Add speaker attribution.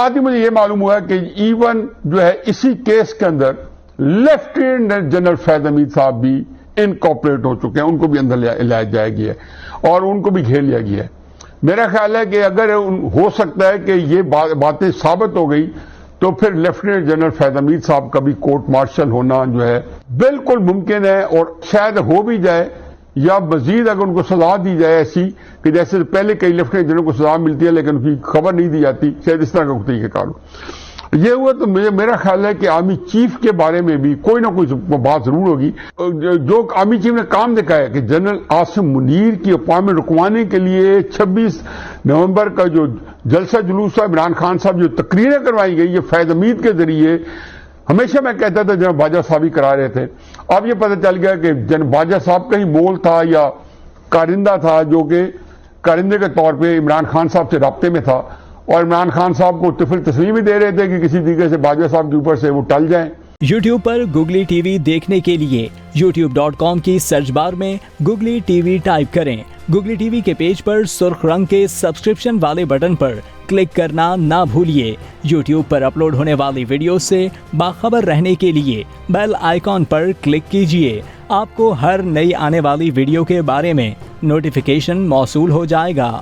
Speaker 1: آج ہی مجھے یہ معلوم ہوا کہ ایون جو ہے اسی کیس کے اندر لیفٹیننٹ جنرل فیض حمید صاحب بھی انکارپوریٹ ہو چکے ہیں، ان کو بھی اندر لایا جائے گیا ہے اور ان کو بھی گھیر لیا گیا ہے۔ میرا خیال ہے کہ اگر ہو سکتا ہے کہ یہ باتیں ثابت ہو گئی تو پھر لیفٹیننٹ جنرل فیض حمید صاحب کا بھی کورٹ مارشل ہونا جو ہے بالکل ممکن ہے، اور شاید ہو بھی جائے، یا مزید اگر ان کو سزا دی جائے ایسی کہ جیسے پہلے کئی لیفٹیننٹ جنرل کو سزا ملتی ہے لیکن ان کی خبر نہیں دی جاتی، شاید اس طرح کا طریقہ کار ہو۔ یہ ہوا تو میرا خیال ہے کہ آرمی چیف کے بارے میں بھی کوئی نہ کوئی بات ضرور ہوگی۔ جو آرمی چیف نے کام دکھایا کہ جنرل عاصم منیر کی اپوائنٹمنٹ رکوانے کے لیے 26 نومبر کا جو جلسہ جلوس تھا، عمران خان صاحب جو تقریریں کروائی گئی یہ فیض حمید کے ذریعے، ہمیشہ میں کہتا تھا جناب باجوہ صاحب ہی کرا رہے تھے، اب یہ پتہ چل گیا کہ جناب باجوہ صاحب کا ہی مول تھا یا کارندہ تھا جو کہ کارندے کے طور پہ عمران خان صاحب سے رابطے میں تھا، اور عمران خان صاحب کو طفل تسلیم ہی دے رہے تھے کہ کسی طریقے سے باجوہ صاحب کے اوپر سے وہ ٹل جائیں۔
Speaker 2: یوٹیوب پر گوگلی ٹی وی دیکھنے کے لیے youtube.com کی سرچ بار میں گوگلی ٹی وی ٹائپ کریں۔ گوگلی ٹی وی کے پیج پر سرخ رنگ کے سبسکرپشن والے بٹن پر کلک کرنا نہ بھولیے۔ یوٹیوب پر اپلوڈ ہونے والی ویڈیو سے باخبر رہنے کے لیے بیل آئیکن پر کلک کیجیے۔ آپ کو ہر نئی آنے والی ویڈیو کے بارے میں نوٹیفیکیشن موصول ہو جائے گا۔